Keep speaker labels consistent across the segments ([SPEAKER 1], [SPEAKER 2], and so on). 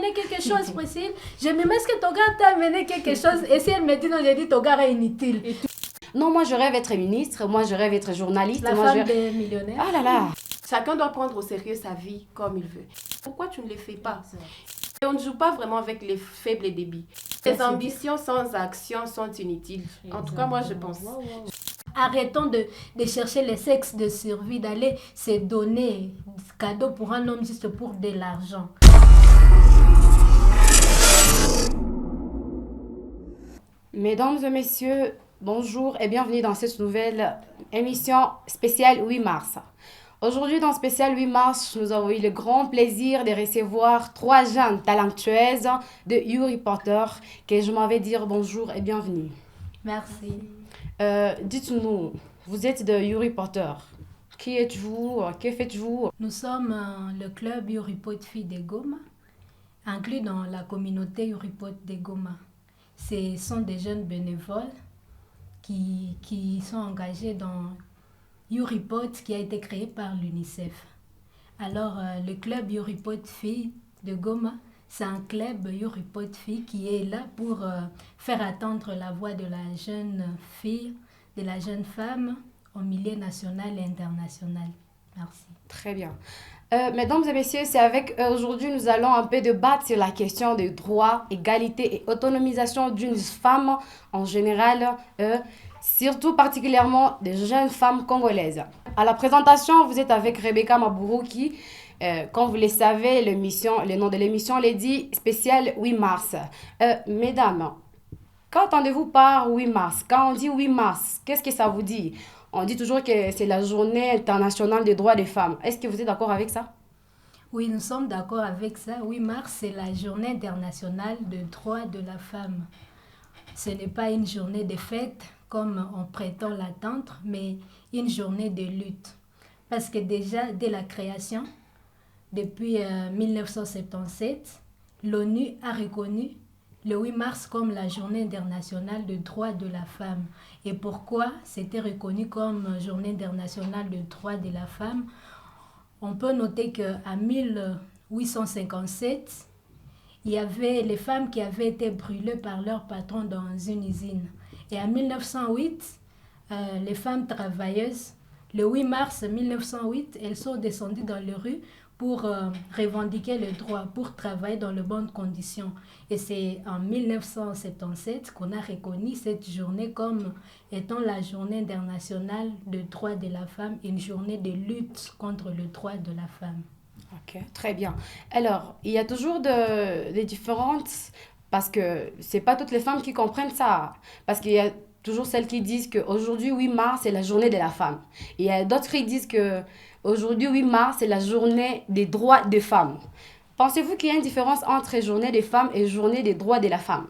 [SPEAKER 1] amené quelque chose, Priscille. Je me dis, est-ce que ton gars t'a amené quelque chose? Et si elle me dit non, j'ai dit, ton gars est inutile.
[SPEAKER 2] Non, moi je rêve être ministre, moi je rêve être journaliste.
[SPEAKER 1] La
[SPEAKER 2] moi,
[SPEAKER 1] femme des millionnaires.
[SPEAKER 2] Ah là là.
[SPEAKER 3] Chacun doit prendre au sérieux sa vie comme il veut. Pourquoi tu ne le fais pas? Et on ne joue pas vraiment avec les faibles débits. Les ambitions sans action sont inutiles. En tout cas, moi je pense.
[SPEAKER 1] Arrêtons de chercher les sexes de survie, d'aller se donner cadeau pour un homme juste pour de l'argent.
[SPEAKER 2] Mesdames et messieurs, bonjour et bienvenue dans cette nouvelle émission spéciale 8 mars. Aujourd'hui, dans spécial 8 mars, nous avons eu le grand plaisir de recevoir 3 jeunes talentueuses de YouReporter que je m'en vais dire bonjour et bienvenue.
[SPEAKER 1] Merci.
[SPEAKER 2] Dites-nous, vous êtes de YouReporter. Qui êtes-vous? Que faites-vous?
[SPEAKER 1] Nous sommes le club YouReport Filles de Goma, inclus dans la communauté YouReport de Goma. Ce sont des jeunes bénévoles qui sont engagés dans YouReport qui a été créé par l'UNICEF. Alors, le club YouReport Filles de Goma, c'est un club YouReport Filles qui est là pour faire entendre la voix de la jeune fille, de la jeune femme au milieu national et international. Merci.
[SPEAKER 2] Très bien. Mesdames et messieurs, c'est avec aujourd'hui, nous allons un peu débattre sur la question des droits, égalité et autonomisation d'une femme en général, surtout particulièrement des jeunes femmes congolaises. À la présentation, vous êtes avec Rebecca Mabourou qui, comme vous le savez, le nom de l'émission l'est dit, spécial 8 mars. Mesdames, qu'entendez-vous par 8 mars? Quand on dit 8 mars, qu'est-ce que ça vous dit? On dit toujours que c'est la journée internationale des droits des femmes. Est-ce que vous êtes d'accord avec ça?
[SPEAKER 1] Oui, nous sommes d'accord avec ça. 8 mars, c'est la journée internationale des droits de la femme. Ce n'est pas une journée de fête comme on prétend l'attendre, mais une journée de lutte. Parce que déjà, dès la création, depuis 1977, l'ONU a reconnu le 8 mars comme la journée internationale des droits de la femme. Et pourquoi c'était reconnu comme journée internationale des droits de la femme? On peut noter qu'en 1857, il y avait les femmes qui avaient été brûlées par leur patron dans une usine. Et en 1908, les femmes travailleuses, le 8 mars 1908, elles sont descendues dans les rues pour revendiquer le droit, pour travailler dans de bonnes conditions. Et c'est en 1977 qu'on a reconnu cette journée comme étant la journée internationale des droits de la femme, une journée de lutte contre le droit de la femme.
[SPEAKER 2] Ok, très bien. Alors, il y a toujours des différences parce que c'est pas toutes les femmes qui comprennent ça. Parce qu'il y a toujours celles qui disent qu'aujourd'hui, 8 mars, c'est la journée de la femme. Et il y a d'autres qui disent que aujourd'hui, 8 mars, c'est la journée des droits des femmes. Pensez-vous qu'il y a une différence entre journée des femmes et journée des droits de la femme?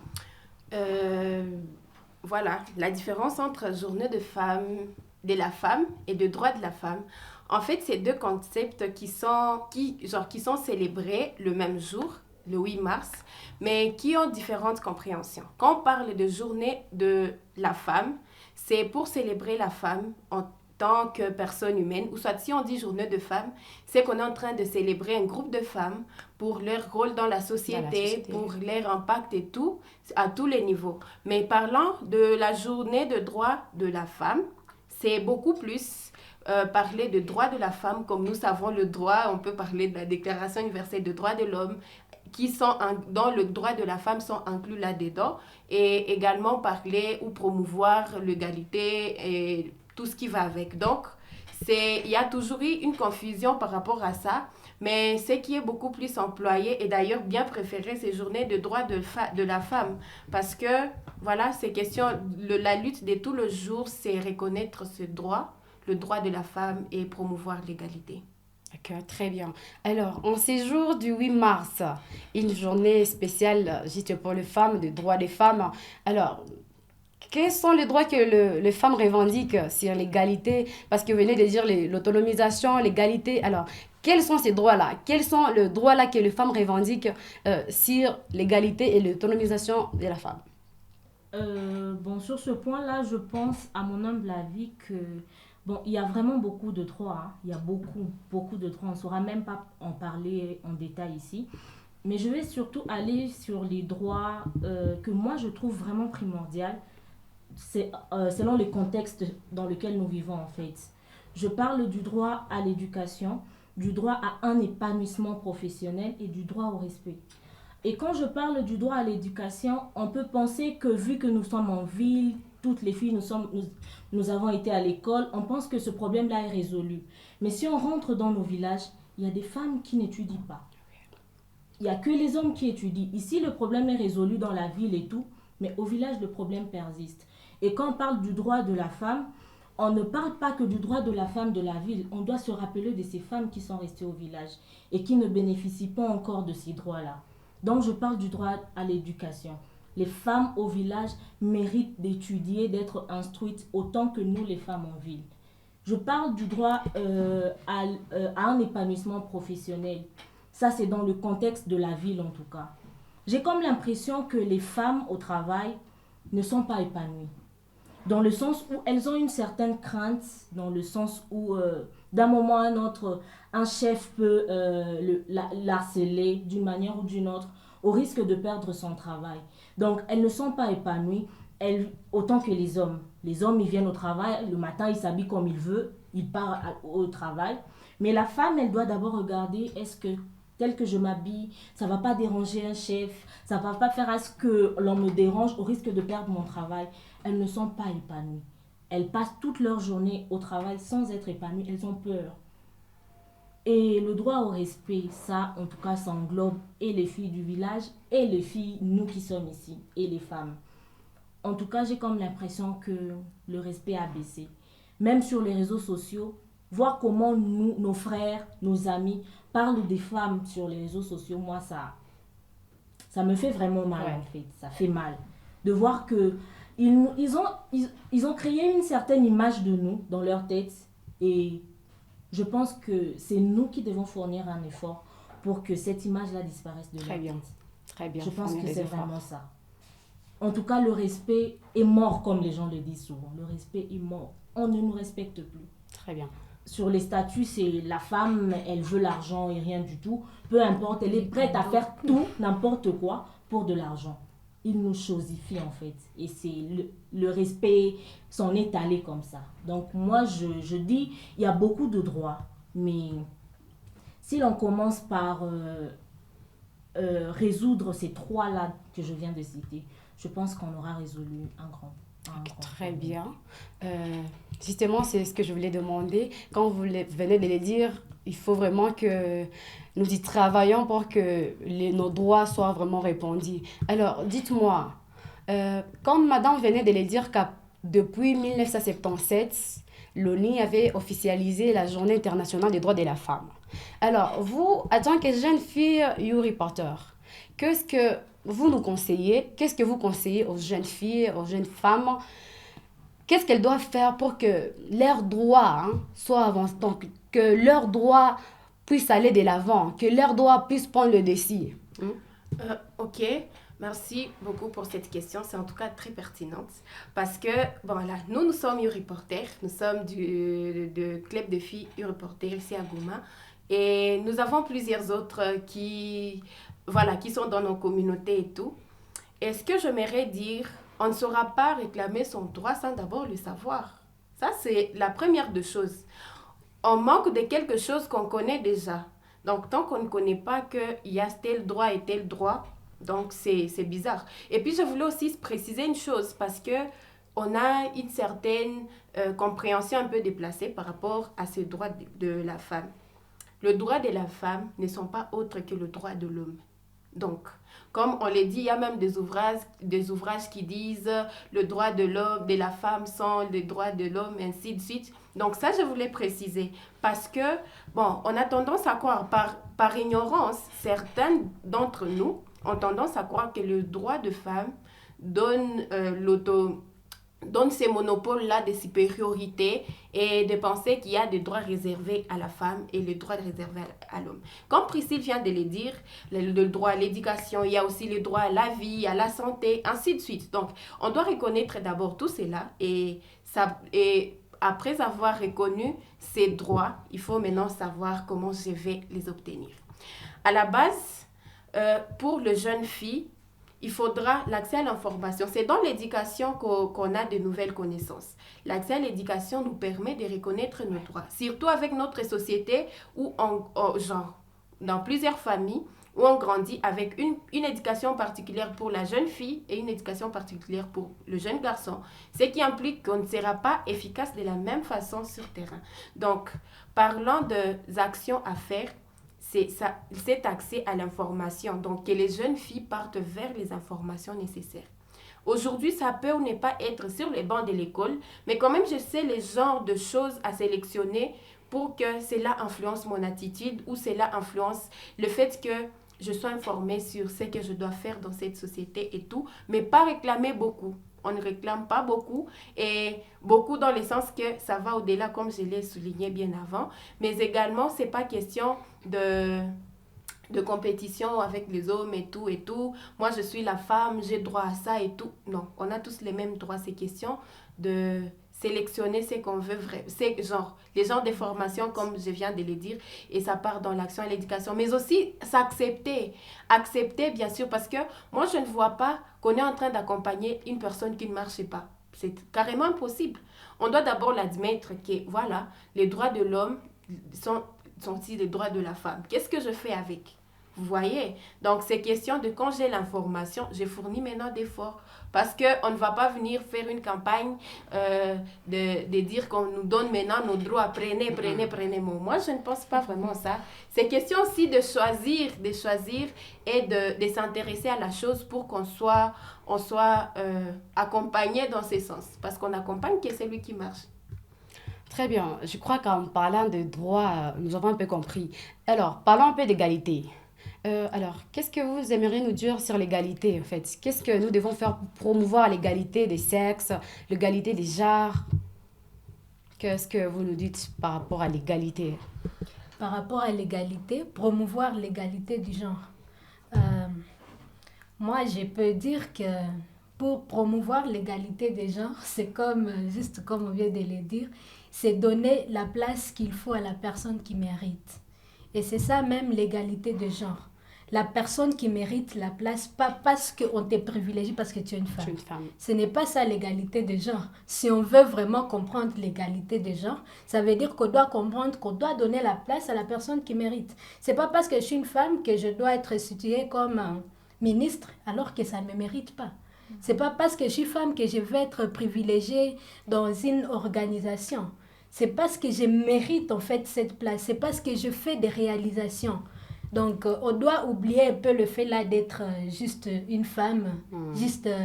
[SPEAKER 3] Voilà, la différence entre journée de la femme et de droits de la femme. En fait, c'est deux concepts qui sont célébrés le même jour, le 8 mars, mais qui ont différentes compréhensions. Quand on parle de journée de la femme, c'est pour célébrer la femme en tant que personne humaine, ou soit si on dit journée de femme, c'est qu'on est en train de célébrer un groupe de femmes pour leur rôle dans la société, pour leur impact et tout, à tous les niveaux. Mais parlant de la journée de droit de la femme, c'est beaucoup plus parler de droits de la femme, comme nous savons le droit, on peut parler de la Déclaration universelle des droits de l'homme, qui sont dans le droit de la femme sont inclus là-dedans, et également parler ou promouvoir l'égalité et tout ce qui va avec. Donc, il y a toujours eu une confusion par rapport à ça, mais ce qui est beaucoup plus employé et d'ailleurs bien préféré, c'est journée de droit de la femme, parce que voilà, ces questions, la lutte de tout le jour, c'est reconnaître ce droit, le droit de la femme et promouvoir l'égalité.
[SPEAKER 2] D'accord, très bien. Alors, en ces jours du 8 mars, une journée spéciale juste pour les femmes, des droits des femmes. Alors, quels sont les droits que les femmes revendiquent sur l'égalité? Parce que vous venez de dire l'autonomisation, l'égalité. Alors, quels sont ces droits-là? Quels sont les droits-là que les femmes revendiquent sur l'égalité et l'autonomisation de la femme?
[SPEAKER 4] Bon, sur ce point-là, je pense, à mon humble avis, que bon, il y a vraiment beaucoup de droits. Hein. Il y a beaucoup de droits. On ne saura même pas en parler en détail ici. Mais je vais surtout aller sur les droits que moi je trouve vraiment primordiaux, selon les contextes dans lesquels nous vivons en fait. Je parle du droit à l'éducation, du droit à un épanouissement professionnel et du droit au respect. Et quand je parle du droit à l'éducation, on peut penser que vu que nous sommes en ville, toutes les filles, nous avons été à l'école, on pense que ce problème-là est résolu. Mais si on rentre dans nos villages, il y a des femmes qui n'étudient pas. Il n'y a que les hommes qui étudient. Ici, le problème est résolu dans la ville et tout, mais au village, le problème persiste. Et quand on parle du droit de la femme, on ne parle pas que du droit de la femme de la ville. On doit se rappeler de ces femmes qui sont restées au village et qui ne bénéficient pas encore de ces droits-là. Donc, je parle du droit à l'éducation. Les femmes au village méritent d'étudier, d'être instruites autant que nous, les femmes en ville. Je parle du droit à un épanouissement professionnel. Ça, c'est dans le contexte de la ville en tout cas. J'ai comme l'impression que les femmes au travail ne sont pas épanouies. Dans le sens où elles ont une certaine crainte, dans le sens où d'un moment à un autre, un chef peut l'harceler d'une manière ou d'une autre au risque de perdre son travail. Donc, elles ne sont pas épanouies, autant que les hommes. Les hommes, ils viennent au travail, le matin, ils s'habillent comme ils veulent, ils partent au travail. Mais la femme, elle doit d'abord regarder, est-ce que tel que je m'habille, ça ne va pas déranger un chef, ça ne va pas faire à ce que l'on me dérange au risque de perdre mon travail. Elles ne sont pas épanouies. Elles passent toute leur journée au travail sans être épanouies, elles ont peur. Et le droit au respect, ça, en tout cas, ça englobe et les filles du village et les filles, nous qui sommes ici, et les femmes. En tout cas, j'ai comme l'impression que le respect a baissé. Même sur les réseaux sociaux, voir comment nous, nos frères, nos amis, parlent des femmes sur les réseaux sociaux, moi, ça me fait vraiment mal, en fait. Ça fait mal. De voir que ils ont créé une certaine image de nous dans leur tête et je pense que c'est nous qui devons fournir un effort pour que cette image-là disparaisse de leur tête.
[SPEAKER 2] Très bien.
[SPEAKER 4] Je pense que c'est vraiment ça. En tout cas, le respect est mort, comme les gens le disent souvent. Le respect est mort. On ne nous respecte plus.
[SPEAKER 2] Très bien.
[SPEAKER 4] Sur les statuts, c'est la femme, elle veut l'argent et rien du tout. Peu importe, elle est prête à faire tout, n'importe quoi, pour de l'argent. Il nous chosifie en fait. Et c'est le respect s'en est allé comme ça. Donc moi, je dis, il y a beaucoup de droits. Mais si l'on commence par résoudre ces trois-là que je viens de citer, je pense qu'on aura résolu un grand
[SPEAKER 2] Très bien. Justement, c'est ce que je voulais demander. Quand vous venez de le dire, il faut vraiment que nous y travaillons pour que nos droits soient vraiment répondus. Alors, dites-moi, comme madame venait de le dire que depuis 1977, l'ONU avait officialisé la Journée internationale des droits de la femme. Alors, vous, en tant que jeune fille YouReporter, qu'est-ce que vous nous conseillez? Qu'est-ce que vous conseillez aux jeunes filles, aux jeunes femmes? Qu'est-ce qu'elles doivent faire pour que leurs droits soient avancés, que leurs droits puissent aller de l'avant, que leurs droits puissent prendre le dessus?
[SPEAKER 3] Ok, merci beaucoup pour cette question. C'est en tout cas très pertinente parce que, bon, là, nous sommes YouReporter, nous sommes du club de filles YouReporter ici à Goma et nous avons plusieurs autres qui sont dans nos communautés et tout. Et ce que j'aimerais dire, on ne saura pas réclamer son droit sans d'abord le savoir. Ça, c'est la première des choses. On manque de quelque chose qu'on connaît déjà. Donc, tant qu'on ne connaît pas qu'il y a tel droit et tel droit, donc c'est bizarre. Et puis, je voulais aussi préciser une chose parce que on a une certaine compréhension un peu déplacée par rapport à ce droit de la femme. Le droit de la femme ne sont pas autres que le droit de l'homme. Donc, comme on l'a dit, il y a même des ouvrages qui disent le droit de l'homme, de la femme sont les droits de l'homme, ainsi de suite. Donc ça, je voulais préciser parce que, bon, on a tendance à croire, par ignorance, certains d'entre nous ont tendance à croire que le droit de femme donne ces monopoles-là de supériorité et de penser qu'il y a des droits réservés à la femme et les droits réservés à l'homme. Comme Priscille vient de le dire, le droit à l'éducation, il y a aussi le droit à la vie, à la santé, ainsi de suite. Donc, on doit reconnaître d'abord tout cela et après avoir reconnu ces droits, il faut maintenant savoir comment je vais les obtenir. À la base, pour les jeunes filles, il faudra l'accès à l'information. C'est dans l'éducation qu'on a de nouvelles connaissances. L'accès à l'éducation nous permet de reconnaître nos droits, surtout avec notre société où dans plusieurs familles, où on grandit avec une éducation particulière pour la jeune fille et une éducation particulière pour le jeune garçon. Ce qui implique qu'on ne sera pas efficace de la même façon sur terrain. Donc, parlant des actions à faire, c'est accès à l'information. Donc, que les jeunes filles partent vers les informations nécessaires. Aujourd'hui, ça peut ou ne pas être sur les bancs de l'école, mais quand même, je sais les genres de choses à sélectionner pour que cela influence mon attitude ou cela influence le fait que je sois informée sur ce que je dois faire dans cette société et tout, mais pas réclamer beaucoup. On ne réclame pas beaucoup, et beaucoup dans le sens que ça va au-delà, comme je l'ai souligné bien avant, mais également, c'est pas question de compétition avec les hommes et tout et tout. Moi, je suis la femme, j'ai droit à ça et tout. Non, on a tous les mêmes droits. C'est question de sélectionner ce qu'on veut vraiment. C'est les genres de formations, comme je viens de le dire, et ça part dans l'action et l'éducation. Mais aussi, s'accepter. Accepter, bien sûr, parce que moi, je ne vois pas qu'on est en train d'accompagner une personne qui ne marche pas. C'est carrément impossible. On doit d'abord l'admettre que, voilà, les droits de l'homme sont aussi les droits de la femme. Qu'est-ce que je fais avec? Vous voyez? Donc, c'est question de quand j'ai l'information, je fournis maintenant d'efforts. Parce qu'on ne va pas venir faire une campagne de dire qu'on nous donne maintenant nos droits. Prenez. Moi, je ne pense pas vraiment ça. C'est question aussi de choisir et de s'intéresser à la chose pour qu'on soit accompagné dans ce sens. Parce qu'on accompagne que celui qui marche.
[SPEAKER 2] Très bien. Je crois qu'en parlant de droits, nous avons un peu compris. Alors, parlons un peu d'égalité. Alors, qu'est-ce que vous aimeriez nous dire sur l'égalité, en fait? Qu'est-ce que nous devons faire pour promouvoir l'égalité des sexes, l'égalité des genres? Qu'est-ce que vous nous dites par rapport à l'égalité?
[SPEAKER 1] Par rapport à l'égalité, promouvoir l'égalité du genre. Moi, je peux dire que pour promouvoir l'égalité des genres, c'est juste comme on vient de le dire, c'est donner la place qu'il faut à la personne qui mérite. Et c'est ça même l'égalité de genre. La personne qui mérite la place, pas parce qu'on te privilégie parce que tu es une femme. Ce n'est pas ça l'égalité de genre. Si on veut vraiment comprendre l'égalité de genre, ça veut dire qu'on doit comprendre qu'on doit donner la place à la personne qui mérite. C'est pas parce que je suis une femme que je dois être située comme ministre alors que ça ne me mérite pas. C'est pas parce que je suis femme que je vais être privilégiée dans une organisation. C'est parce que je mérite en fait cette place. C'est parce que je fais des réalisations. Donc, on doit oublier un peu le fait là d'être juste une femme.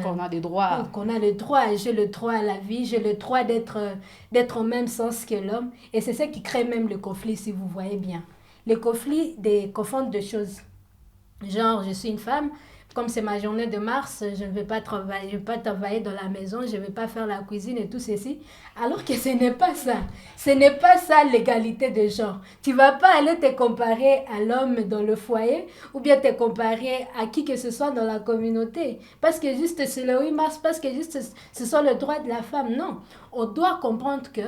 [SPEAKER 2] Qu'on a des droits.
[SPEAKER 1] Qu'on a le droit. J'ai le droit à la vie. J'ai le droit d'être au même sens que l'homme. Et c'est ça qui crée même le conflit, si vous voyez bien. Le conflit confondent deux choses. Genre, je suis une femme. Comme c'est ma journée de mars, je ne vais pas travailler dans la maison, je ne vais pas faire la cuisine et tout ceci. Alors que ce n'est pas ça. Ce n'est pas ça l'égalité de genre. Tu ne vas pas aller te comparer à l'homme dans le foyer ou bien te comparer à qui que ce soit dans la communauté. Parce que juste c'est le 8 mars, parce que juste ce sont les droits de la femme. Non. On doit comprendre que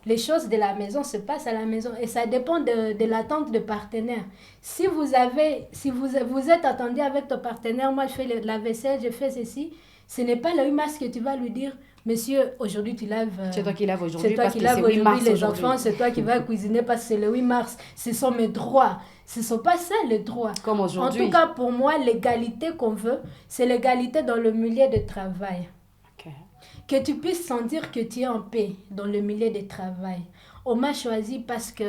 [SPEAKER 1] les choses de la maison se passent à la maison et ça dépend de l'attente de partenaire. Si vous êtes attendu avec ton partenaire, moi je fais la vaisselle, je fais ceci, ce n'est pas le 8 mars que tu vas lui dire, monsieur, aujourd'hui tu laves.
[SPEAKER 2] C'est toi qui laves aujourd'hui.
[SPEAKER 1] C'est toi qui laves aujourd'hui les enfants, c'est toi qui vas cuisiner parce que c'est le 8 mars. Ce sont mes droits. Ce ne sont pas ça les droits.
[SPEAKER 2] Comme aujourd'hui.
[SPEAKER 1] En tout cas, pour moi, l'égalité qu'on veut, c'est l'égalité dans le milieu de travail. Que tu puisses sentir que tu es en paix dans le milieu de travail. On m'a choisi parce que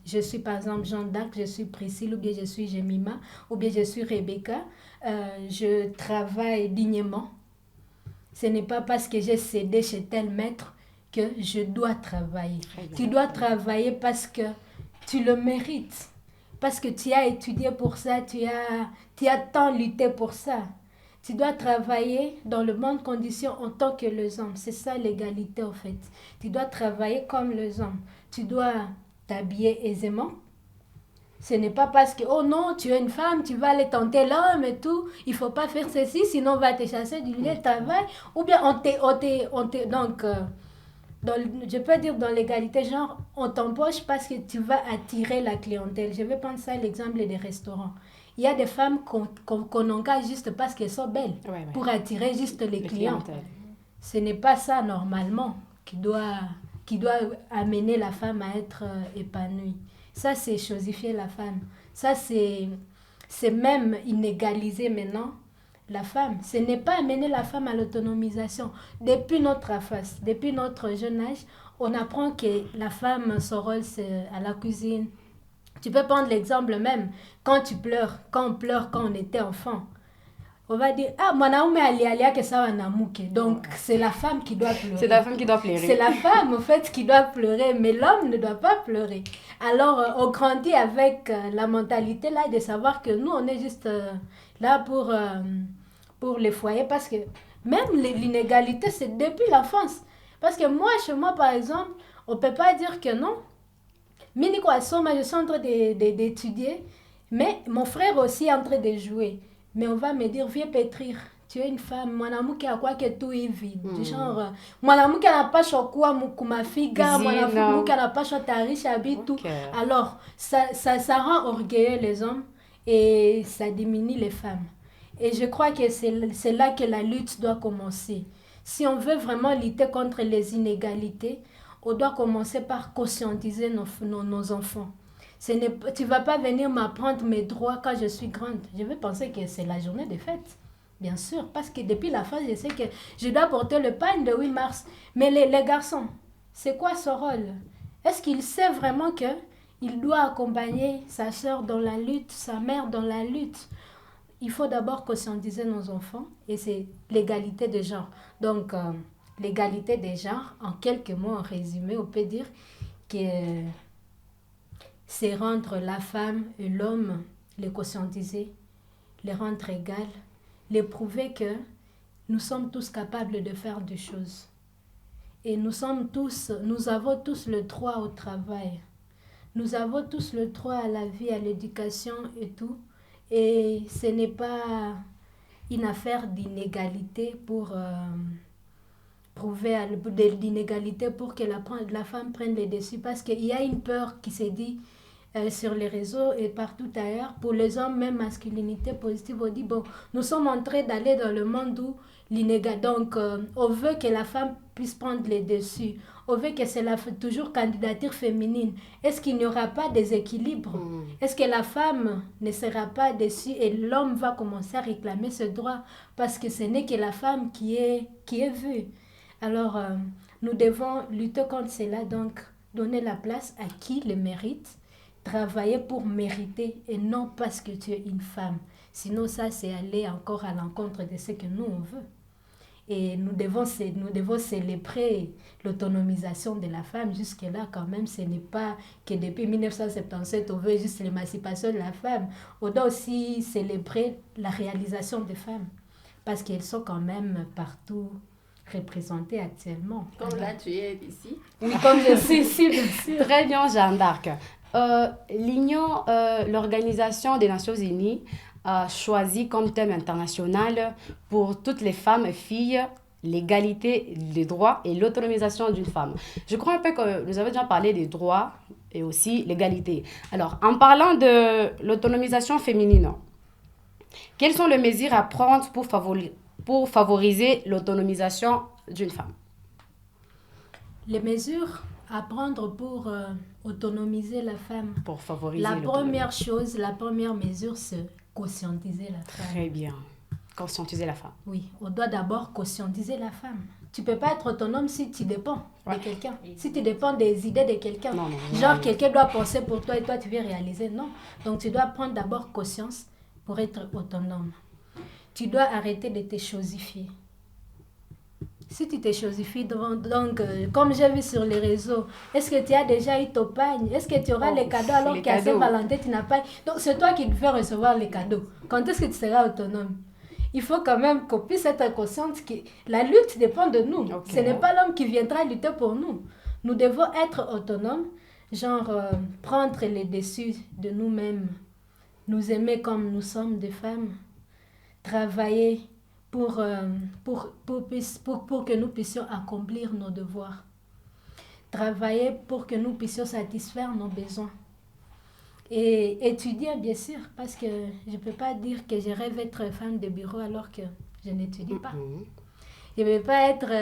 [SPEAKER 1] je suis par exemple Jeanne d'Arc, je suis Priscille, ou bien je suis Jemima, ou bien je suis Rebecca. Je travaille dignement. Ce n'est pas parce que j'ai cédé chez tel maître que je dois travailler. Tu dois travailler parce que tu le mérites. Parce que tu as étudié pour ça, tu as tant lutté pour ça. Tu dois travailler dans les bonnes conditions en tant que les hommes. C'est ça l'égalité en fait. Tu dois travailler comme les hommes. Tu dois t'habiller aisément. Ce n'est pas parce que, oh non, tu es une femme, tu vas aller tenter l'homme et tout. Il ne faut pas faire ceci, sinon on va te chasser du lieu de travail. Ou bien donc, je peux dire dans l'égalité, genre, on t'embauche parce que tu vas attirer la clientèle. Je vais prendre ça l'exemple des restaurants. Il y a des femmes qu'on engage juste parce qu'elles sont belles,
[SPEAKER 2] Ouais.
[SPEAKER 1] pour attirer juste les
[SPEAKER 2] Les
[SPEAKER 1] clients.
[SPEAKER 2] clientèles.
[SPEAKER 1] Ce n'est pas ça normalement qui doit amener la femme à être épanouie. Ça, c'est chosifier la femme. Ça, c'est même inégaliser maintenant la femme. Ce n'est pas amener la femme à l'autonomisation. Depuis notre enfance, depuis notre jeune âge, on apprend que la femme, son rôle, c'est à la cuisine. Tu peux prendre l'exemple même, quand on pleure quand on était enfant. On va dire, ah, mwanaume alialia que ça va namuke. Donc, c'est la femme qui doit pleurer.
[SPEAKER 2] C'est la femme qui doit pleurer.
[SPEAKER 1] C'est la femme, en fait, qui doit pleurer, mais l'homme ne doit pas pleurer. Alors, on grandit avec la mentalité là de savoir que nous, on est juste là pour les foyers, parce que même l'inégalité, c'est depuis l'enfance. Parce que moi, chez moi, par exemple, on ne peut pas dire que non. Mini Kwasoma, je suis en train d'étudier, mais mon frère aussi est en train de jouer. Mais on va me dire, viens pétrir. Tu es une femme, mwanamke akwa ke tu hivi. Du genre, mwanamke anapaswa kuwa kumafiga, mwanamke anapaswa tarisha bitu. Alors, ça rend orgueilleux les hommes et ça diminue les femmes. Et je crois que c'est là que la lutte doit commencer. Si on veut vraiment lutter contre les inégalités, on doit commencer par conscientiser nos enfants. Tu ne vas pas venir m'apprendre mes droits quand je suis grande. Je vais penser que c'est la journée des fêtes. Bien sûr, parce que depuis la fin, je sais que je dois porter le pain de 8 mars. Mais les garçons, c'est quoi ce rôle? Est-ce qu'il sait vraiment qu'il doit accompagner sa soeur dans la lutte, sa mère dans la lutte? Il faut d'abord conscientiser nos enfants et c'est l'égalité de genre. Donc, l'égalité des genres, en quelques mots, en résumé, on peut dire que c'est rendre la femme et l'homme, les conscientiser, les rendre égales, les prouver que nous sommes tous capables de faire des choses. Et nous avons tous le droit au travail. Nous avons tous le droit à la vie, à l'éducation et tout. Et ce n'est pas une affaire d'inégalité pour prouver d'inégalité pour que la femme prenne le dessus. Parce qu'il y a une peur qui s'est dit sur les réseaux et partout ailleurs. Pour les hommes, même masculinité positive, on dit, bon, nous sommes en train d'aller dans le monde où l'inégalité. Donc, on veut que la femme puisse prendre le dessus. On veut que c'est toujours candidature féminine. Est-ce qu'il n'y aura pas de déséquilibre? Est-ce que la femme ne sera pas dessus et l'homme va commencer à réclamer ce droit? Parce que ce n'est que la femme qui est vue. Alors, nous devons lutter contre cela, donc donner la place à qui le mérite, travailler pour mériter et non parce que tu es une femme. Sinon, ça, c'est aller encore à l'encontre de ce que nous, on veut. Et nous devons célébrer l'autonomisation de la femme. Jusque-là, quand même, ce n'est pas que depuis 1977, on veut juste l'émancipation de la femme. On doit aussi célébrer la réalisation des femmes. Parce qu'elles sont quand même partout représentées actuellement.
[SPEAKER 3] Comme là, tu es ici.
[SPEAKER 1] Oui, comme je suis ici, bien sûr.
[SPEAKER 2] Très bien, Jeanne d'Arc. L'Organisation des Nations Unies a choisi comme thème international pour toutes les femmes et filles l'égalité des droits et l'autonomisation d'une femme. Je crois un peu que nous avons déjà parlé des droits et aussi l'égalité. Alors, en parlant de l'autonomisation féminine, quelles sont les mesures à prendre pour favoriser l'autonomisation d'une femme?
[SPEAKER 1] Les mesures à prendre pour autonomiser la femme.
[SPEAKER 2] Pour favoriser
[SPEAKER 1] la première mesure, c'est conscientiser la femme.
[SPEAKER 2] Très bien. Conscientiser la femme.
[SPEAKER 1] Oui, on doit d'abord conscientiser la femme. Tu ne peux pas être autonome si tu dépends de quelqu'un. Si tu dépends des idées de quelqu'un. Genre, quelqu'un doit penser pour toi et toi, tu viens réaliser. Non. Donc, tu dois prendre d'abord conscience pour être autonome. Tu dois arrêter de te chosifier. Si tu te chosifies, donc, comme j'ai vu sur les réseaux, est-ce que tu as déjà eu ton pagne? Est-ce que tu auras les cadeaux alors qu'à Saint-Valentin, tu n'as pas? Donc, c'est toi qui devais recevoir les cadeaux. Quand est-ce que tu seras autonome? Il faut quand même qu'on puisse être consciente que la lutte dépend de nous. Ce n'est pas l'homme qui viendra lutter pour nous. Nous devons être autonomes, genre prendre les dessus de nous-mêmes, nous aimer comme nous sommes des femmes, travailler pour que nous puissions accomplir nos devoirs. Travailler pour que nous puissions satisfaire nos besoins. Et étudier, bien sûr, parce que je ne peux pas dire que je rêve d'être femme de bureau alors que je n'étudie pas. Je ne peux pas être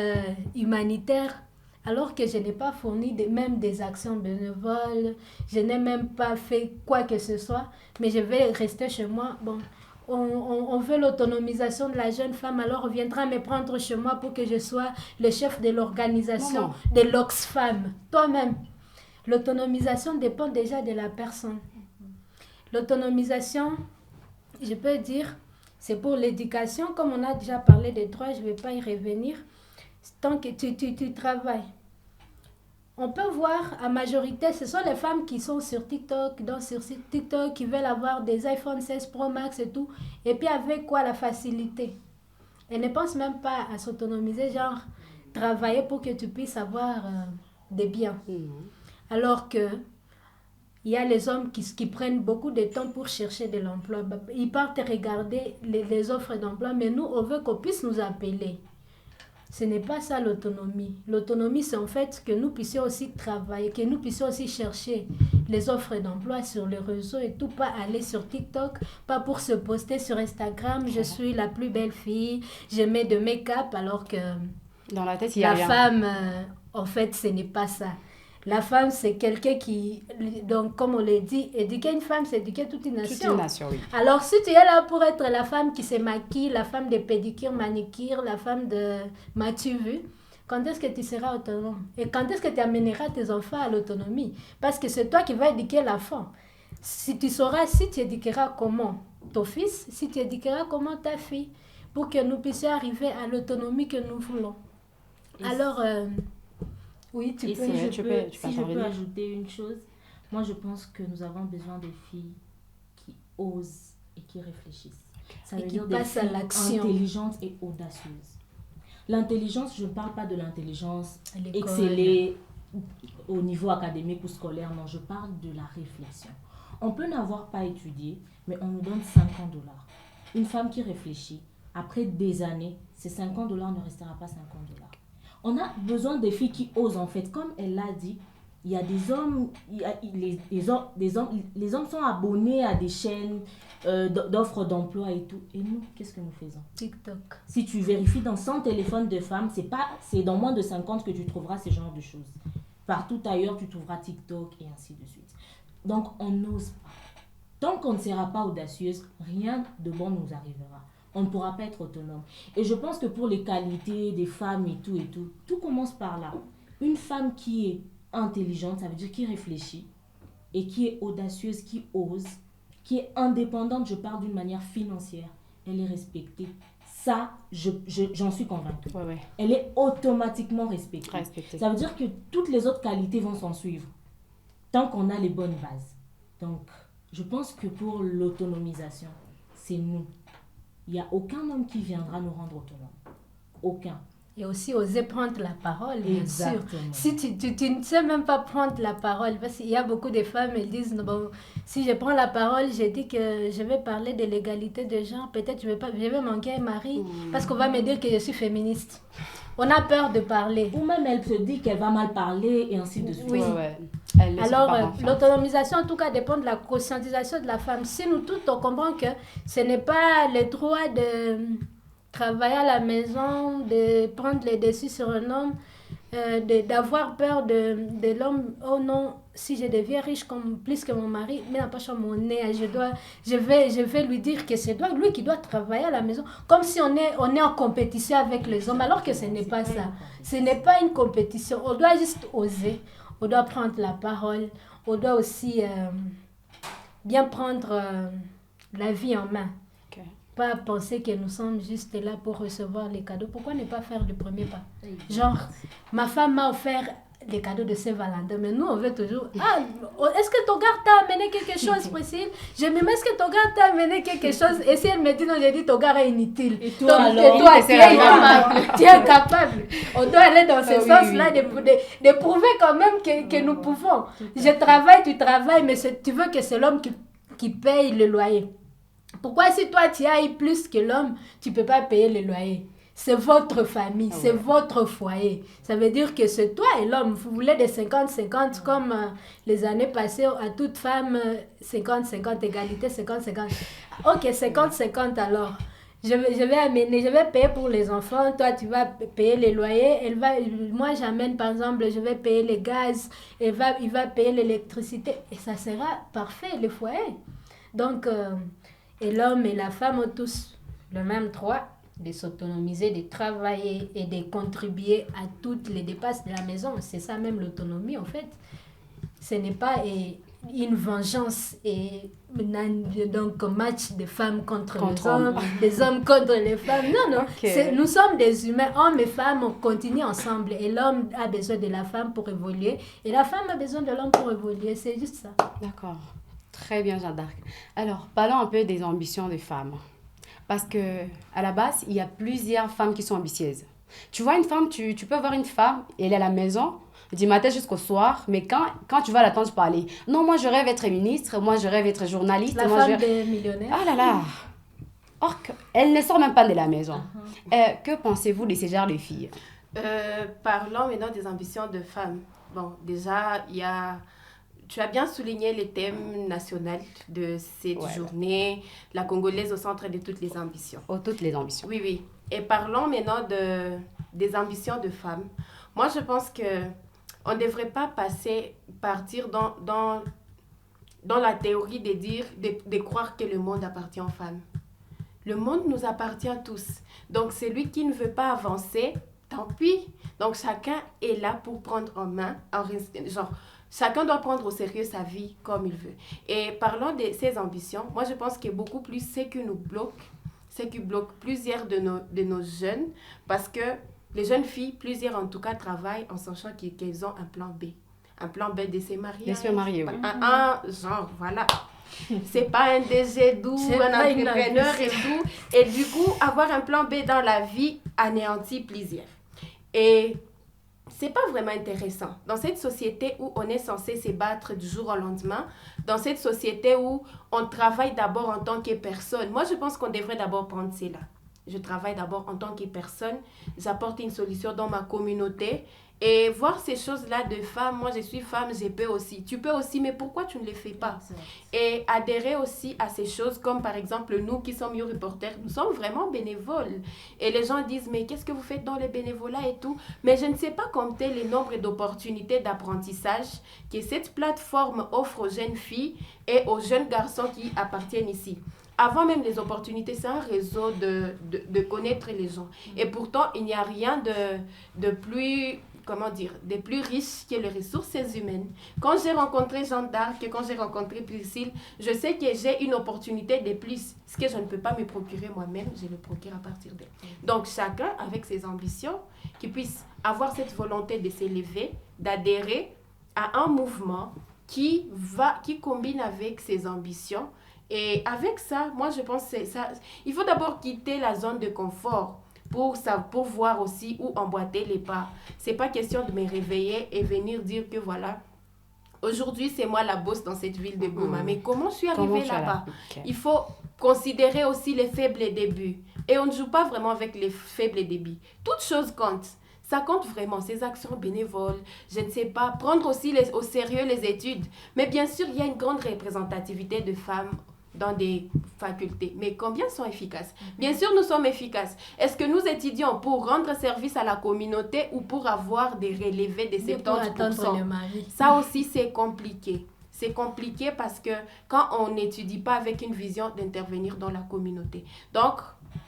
[SPEAKER 1] humanitaire alors que je n'ai pas fourni même des actions bénévoles. Je n'ai même pas fait quoi que ce soit, mais je vais rester chez moi. Bon, on veut l'autonomisation de la jeune femme, alors on viendra me prendre chez moi pour que je sois le chef de l'organisation de l'Oxfam. Toi-même, l'autonomisation dépend déjà de la personne. L'autonomisation, je peux dire, c'est pour l'éducation. Comme on a déjà parlé des droits, je ne vais pas y revenir. Tant que tu travailles. On peut voir, à majorité, ce sont les femmes qui sont sur TikTok, qui veulent avoir des iPhone 16 Pro Max et tout. Et puis avec quoi? La facilité. Elles ne pensent même pas à s'autonomiser, genre travailler pour que tu puisses avoir des biens. Alors que il y a les hommes qui prennent beaucoup de temps pour chercher de l'emploi. Ils partent regarder les offres d'emploi, mais nous, on veut qu'on puisse nous appeler. Ce n'est pas ça l'autonomie. L'autonomie, c'est en fait que nous puissions aussi travailler, que nous puissions aussi chercher les offres d'emploi sur les réseaux et tout, pas aller sur TikTok, pas pour se poster sur Instagram, je suis la plus belle fille, je mets de make-up, alors que
[SPEAKER 2] dans la tête, il y a rien.
[SPEAKER 1] Femme, en fait, ce n'est pas ça. La femme, c'est quelqu'un qui, donc comme on l'a dit, éduquer une femme, c'est éduquer toute une nation.
[SPEAKER 2] Toute une nation, oui.
[SPEAKER 1] Alors, si tu es là pour être la femme qui se maquille, la femme de pédicure, manicure, la femme de m'as-tu vu, quand est-ce que tu seras autonome? Et quand est-ce que tu amèneras tes enfants à l'autonomie? Parce que c'est toi qui vas éduquer l'enfant. Si tu sauras, si tu éduqueras comment ton fils, si tu éduqueras comment ta fille, pour que nous puissions arriver à l'autonomie que nous voulons. Alors... oui,
[SPEAKER 4] si je peux ajouter une chose, moi je pense que nous avons besoin de filles qui osent et qui réfléchissent. Ça veut dire des filles intelligentes et audacieuses. L'intelligence, je ne parle pas de l'intelligence exceller au niveau académique ou scolaire, non, je parle de la réflexion. On peut n'avoir pas étudié, mais on nous donne $50. Une femme qui réfléchit, après des années, ces $50 ne restera pas $50. On a besoin des filles qui osent, en fait. Comme elle l'a dit, il y a des hommes, les hommes sont abonnés à des chaînes d'offres d'emploi et tout. Et nous, qu'est-ce que nous faisons?
[SPEAKER 1] TikTok.
[SPEAKER 4] Si tu vérifies dans 100 téléphones de femmes, c'est dans moins de 50 que tu trouveras ce genre de choses. Partout ailleurs, tu trouveras TikTok et ainsi de suite. Donc, on n'ose pas. Tant qu'on ne sera pas audacieuse, rien de bon nous arrivera. On ne pourra pas être autonome. Et je pense que pour les qualités des femmes et tout commence par là. Une femme qui est intelligente, ça veut dire qui réfléchit, et qui est audacieuse, qui ose, qui est indépendante, je parle d'une manière financière, elle est respectée. Ça, j'en suis convaincue.
[SPEAKER 2] Ouais.
[SPEAKER 4] Elle est automatiquement respectée. Ça veut dire que toutes les autres qualités vont s'en suivre, tant qu'on a les bonnes bases. Donc, je pense que pour l'autonomisation, c'est nous. Il n'y a aucun homme qui viendra nous rendre autonomes. Aucun.
[SPEAKER 1] Et aussi oser prendre la parole, bien
[SPEAKER 4] Exactement.
[SPEAKER 1] sûr. Si tu ne sais même pas prendre la parole, parce qu'il y a beaucoup de femmes, elles disent, bon, si je prends la parole, je dis que je vais parler de l'égalité de genre, peut-être je vais manquer un mari, parce qu'on va me dire que je suis féministe. On a peur de parler.
[SPEAKER 4] Ou même elle se dit qu'elle va mal parler et ainsi de suite.
[SPEAKER 1] Oui.
[SPEAKER 2] Ouais.
[SPEAKER 1] Alors, l'autonomisation, en tout cas, dépend de la conscientisation de la femme. Si nous toutes, on comprend que ce n'est pas le droit de travailler à la maison, de prendre les dessus sur un homme, d'avoir peur de l'homme. Oh non, si je deviens riche plus que mon mari, mais pas sur mon nez, je vais lui dire que c'est lui qui doit travailler à la maison, comme si on est en compétition avec les hommes, alors que ce n'est pas ça. Ce n'est pas une compétition. On doit juste oser, on doit prendre la parole, on doit aussi bien prendre la vie en main. Pas penser que nous sommes juste là pour recevoir les cadeaux. Pourquoi ne pas faire le premier pas? Genre, ma femme m'a offert les cadeaux de Saint-Valentin, mais nous on veut toujours, est-ce que ton gars t'a amené quelque chose, Priscille? Je me dis, est-ce que ton gars t'a amené quelque chose? Et si elle me dit non, j'ai dit ton gars est inutile. Et toi, tu es incapable. On doit aller dans ce sens-là, de prouver quand même que nous pouvons. Je travaille, tu travailles, mais tu veux que c'est l'homme qui paye le loyer. Pourquoi si toi tu ailles plus que l'homme, tu ne peux pas payer le loyer? c'est votre famille, c'est
[SPEAKER 2] Ouais.
[SPEAKER 1] votre foyer. Ça veut dire que c'est toi et l'homme. Vous voulez des 50-50 comme les années passées, à toute femme, 50-50, égalité 50-50. Ok, 50-50 alors. Je vais payer pour les enfants, toi tu vas payer les loyers, moi j'amène par exemple, je vais payer les gaz, il va payer l'électricité et ça sera parfait, le foyer. Donc, et l'homme et la femme ont tous le même droit de s'autonomiser, de travailler et de contribuer à toutes les dépenses de la maison. C'est ça même l'autonomie en fait. Ce n'est pas une vengeance et donc un match de femmes contre les hommes, des hommes contre les femmes. Non, non.
[SPEAKER 2] Ok.
[SPEAKER 1] Nous sommes des humains, hommes et femmes, on continue ensemble. Et l'homme a besoin de la femme pour évoluer. Et la femme a besoin de l'homme pour évoluer. C'est juste ça.
[SPEAKER 2] D'accord. Très bien, Jeanne d'Arc. Alors, parlons un peu des ambitions des femmes. Parce que à la base, il y a plusieurs femmes qui sont ambitieuses. Tu vois une femme, tu peux voir une femme, elle est à la maison, du matin jusqu'au soir, mais quand tu vas l'entendre parler, non, moi je rêve d'être ministre, moi je rêve d'être journaliste.
[SPEAKER 1] La
[SPEAKER 2] moi,
[SPEAKER 1] femme des millionnaires.
[SPEAKER 2] Ah là là. Or, elle ne sort même pas de la maison. Que pensez-vous de ces genres de filles?
[SPEAKER 3] Parlons maintenant des ambitions de femmes. Bon, déjà, tu as bien souligné les thèmes nationaux de cette journée, la Congolaise au centre de toutes les ambitions.
[SPEAKER 2] Oh, toutes les ambitions.
[SPEAKER 3] Oui, oui. Et parlons maintenant des ambitions de femmes. Moi, je pense qu'on ne devrait pas partir dans la théorie de croire que le monde appartient aux femmes. Le monde nous appartient tous. Donc, celui qui ne veut pas avancer, tant pis. Donc, chacun est là pour prendre en main, chacun doit prendre au sérieux sa vie comme il veut. Et parlons de ces ambitions. Moi, je pense que beaucoup plus, c'est qui bloque plusieurs de nos jeunes, parce que les jeunes filles, plusieurs en tout cas, travaillent en sachant qu'elles ont un plan B. Un plan B de se marier.
[SPEAKER 2] De se marier, oui.
[SPEAKER 3] Voilà. C'est pas un DG doux, un entrepreneur et tout. Et du coup, avoir un plan B dans la vie anéantit plusieurs. Et c'est pas vraiment intéressant. Dans cette société où on est censé se battre du jour au lendemain, dans cette société où on travaille d'abord en tant que personne, moi je pense qu'on devrait d'abord prendre cela. Je travaille d'abord en tant que personne, j'apporte une solution dans ma communauté et voir ces choses-là de femme. Moi je suis femme, je peux aussi. Tu peux aussi, mais pourquoi tu ne le fais pas? Et adhérer aussi à ces choses comme par exemple nous qui sommes You Reporters, nous sommes vraiment bénévoles. Et les gens disent mais qu'est-ce que vous faites dans le bénévolat et tout? Mais je ne sais pas compter les nombres d'opportunités d'apprentissage que cette plateforme offre aux jeunes filles et aux jeunes garçons qui appartiennent ici. Avant même les opportunités, c'est un réseau de connaître les gens. Et pourtant, il n'y a rien de plus, de plus riche que les ressources humaines. Quand j'ai rencontré Jeanne d'Arc, quand j'ai rencontré Priscille, je sais que j'ai une opportunité de plus. Ce que je ne peux pas me procurer moi-même, je le procure à partir d'elle. Donc, chacun, avec ses ambitions, qui puisse avoir cette volonté de s'élever, d'adhérer à un mouvement qui combine avec ses ambitions. Et avec ça, moi je pense que ça, il faut d'abord quitter la zone de confort pour voir aussi où emboîter les pas. C'est pas question de me réveiller et venir dire que voilà, aujourd'hui c'est moi la boss dans cette ville de Goma. Mais comment je suis arrivée là-bas? Okay. Il faut considérer aussi les faibles débuts. Et on ne joue pas vraiment avec les faibles débuts. Toute chose compte. Ça compte vraiment, ces actions bénévoles, je ne sais pas, prendre aussi au sérieux les études. Mais bien sûr, il y a une grande représentativité de femmes dans des facultés. Mais combien sont efficaces? Bien sûr, nous sommes efficaces. Est-ce que nous étudions pour rendre service à la communauté ou pour avoir des relevés de 70%? Ça aussi, c'est compliqué. C'est compliqué parce que quand on n'étudie pas avec une vision d'intervenir dans la communauté. Donc,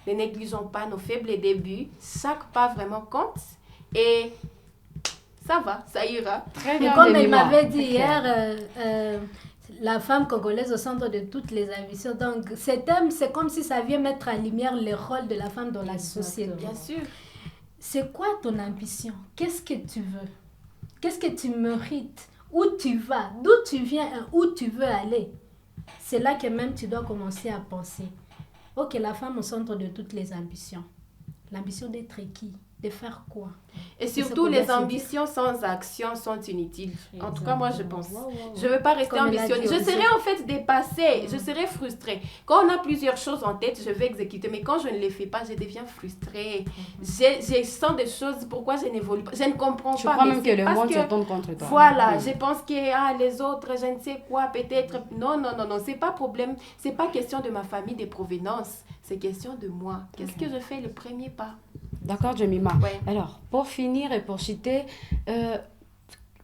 [SPEAKER 3] ne négligeons pas nos faibles débuts. Chaque pas vraiment compte. Et ça va, ça ira.
[SPEAKER 1] Très bien. Et comme elle m'avait dit hier, la femme congolaise au centre de toutes les ambitions. Donc, cet thème, c'est comme si ça vient mettre en lumière le rôle de la femme dans la société.
[SPEAKER 3] Bien sûr.
[SPEAKER 1] C'est quoi ton ambition? Qu'est-ce que tu veux? Qu'est-ce que tu mérites? Où tu vas? D'où tu viens et où tu veux aller? C'est là que même tu dois commencer à penser. Ok, la femme au centre de toutes les ambitions. L'ambition d'être qui? de faire quoi?
[SPEAKER 3] Et
[SPEAKER 1] C'est
[SPEAKER 3] surtout,
[SPEAKER 1] ce qu'on
[SPEAKER 3] les
[SPEAKER 1] doit se
[SPEAKER 3] ambitions sans action sont inutiles. En tout cas, moi, je pense.
[SPEAKER 4] Wow.
[SPEAKER 3] Je ne veux pas rester
[SPEAKER 1] Comme elle a
[SPEAKER 3] ambitionnée.
[SPEAKER 1] dit
[SPEAKER 3] Je
[SPEAKER 1] aussi.
[SPEAKER 3] serais en fait dépassée. Je serais frustrée. Quand on a plusieurs choses en tête, je vais exécuter. Mais quand je ne les fais pas, je deviens frustrée. Je sens des choses. Pourquoi je n'évolue pas? Je ne comprends
[SPEAKER 2] Je
[SPEAKER 3] pas.
[SPEAKER 2] crois
[SPEAKER 3] mais
[SPEAKER 2] même
[SPEAKER 3] c'est
[SPEAKER 2] que le
[SPEAKER 3] parce
[SPEAKER 2] monde
[SPEAKER 3] que-
[SPEAKER 2] se tourne contre toi.
[SPEAKER 3] Voilà,
[SPEAKER 2] Oui.
[SPEAKER 3] je pense que les autres, je ne sais quoi, peut-être. Non, c'est pas problème. C'est pas question de ma famille de provenance. C'est question de moi. Qu'est-ce que je fais le premier pas?
[SPEAKER 2] D'accord, Jemima.
[SPEAKER 3] Ouais.
[SPEAKER 2] Alors, pour finir et pour chuter,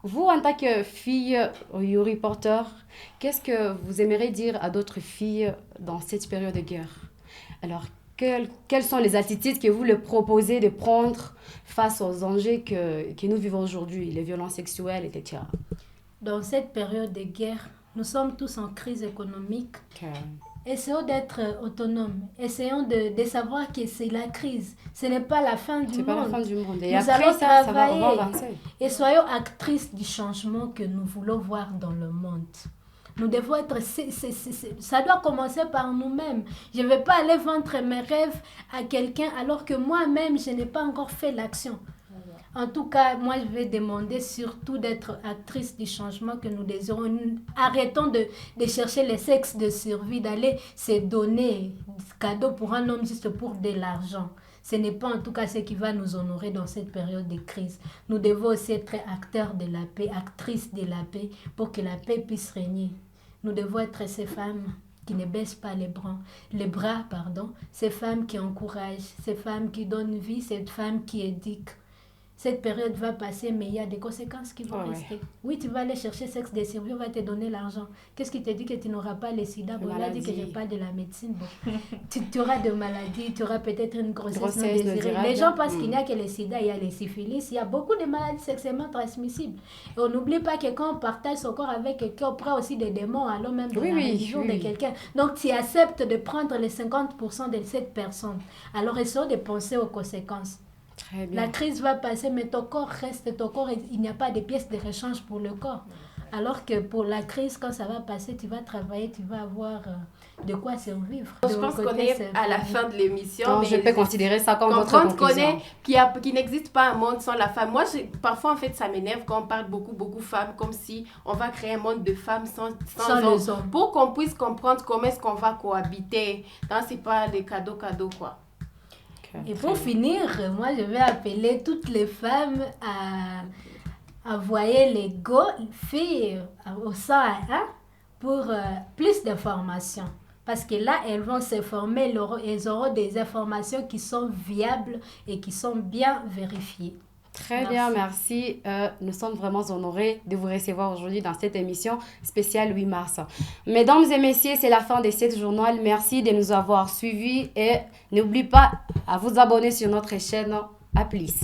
[SPEAKER 2] vous, en tant que fille Yuri Porter, qu'est-ce que vous aimeriez dire à d'autres filles dans cette période de guerre? Alors, quelles sont les attitudes que vous leur proposez de prendre face aux enjeux que nous vivons aujourd'hui, les violences sexuelles, etc.
[SPEAKER 1] Dans cette période de guerre, nous sommes tous en crise économique. Essayons d'être autonomes. Essayons de savoir que c'est la crise. Ce n'est pas la fin du
[SPEAKER 2] C'est pas la
[SPEAKER 1] monde.
[SPEAKER 2] fin du monde. Et
[SPEAKER 1] Nous
[SPEAKER 2] après
[SPEAKER 1] allons
[SPEAKER 2] ça, on va
[SPEAKER 1] travailler.
[SPEAKER 2] avancer.
[SPEAKER 1] Et soyons actrices du changement que nous voulons voir dans le monde. Nous devons être... ça doit commencer par nous-mêmes. Je ne vais pas aller vendre mes rêves à quelqu'un alors que moi-même, je n'ai pas encore fait l'action. En tout cas, moi, je vais demander surtout d'être actrice du changement que nous désirons. Arrêtons de chercher les sexes de survie, d'aller se donner cadeau pour un homme juste pour de l'argent. Ce n'est pas en tout cas ce qui va nous honorer dans cette période de crise. Nous devons aussi être acteurs de la paix, actrices de la paix, pour que la paix puisse régner. Nous devons être ces femmes qui ne baissent pas les bras, ces femmes qui encouragent, ces femmes qui donnent vie, cette femme qui éduque. Cette période va passer, mais il y a des conséquences qui vont rester. Oui, tu vas aller chercher sexe de survie, on va te donner l'argent. Qu'est-ce qui te dit que tu n'auras pas le sida? Bon, on a dit que je parle de la médecine. Bon. tu auras des maladies, tu auras peut-être une grossesse non désirée. Les gens pensent qu'il n'y a que le sida, il y a le syphilis, il y a beaucoup de maladies sexuellement transmissibles. Et on n'oublie pas que quand on partage son corps avec quelqu'un, on prend aussi des démons, alors même de la religion de quelqu'un. Donc, tu acceptes de prendre les 50% de cette personne. Alors, essayons de penser aux conséquences.
[SPEAKER 2] Très bien.
[SPEAKER 1] La crise va passer, mais ton corps reste ton corps et il n'y a pas de pièces de rechange pour le corps. Alors que pour la crise, quand ça va passer, tu vas travailler, tu vas avoir de quoi survivre.
[SPEAKER 3] Je pense qu'on est à la fin de l'émission.
[SPEAKER 2] Donc, je peux considérer ça comme votre conclusion.
[SPEAKER 3] Qu'il n'existe pas un monde sans la femme. Moi, parfois, en fait, ça m'énerve quand on parle beaucoup femmes, comme si on va créer un monde de femmes sans hommes. Pour qu'on puisse comprendre comment est-ce qu'on va cohabiter. Non, c'est pas des cadeaux, quoi.
[SPEAKER 1] Et pour finir, moi je vais appeler toutes les femmes à envoyer les filles au 101 pour plus d'informations. Parce que là, elles vont se former, elles auront des informations qui sont viables et qui sont bien vérifiées.
[SPEAKER 2] Très bien, merci. Nous sommes vraiment honorés de vous recevoir aujourd'hui dans cette émission spéciale 8 mars. Mesdames et messieurs, c'est la fin de cette journal. Merci de nous avoir suivis et n'oubliez pas à vous abonner sur notre chaîne. À plus.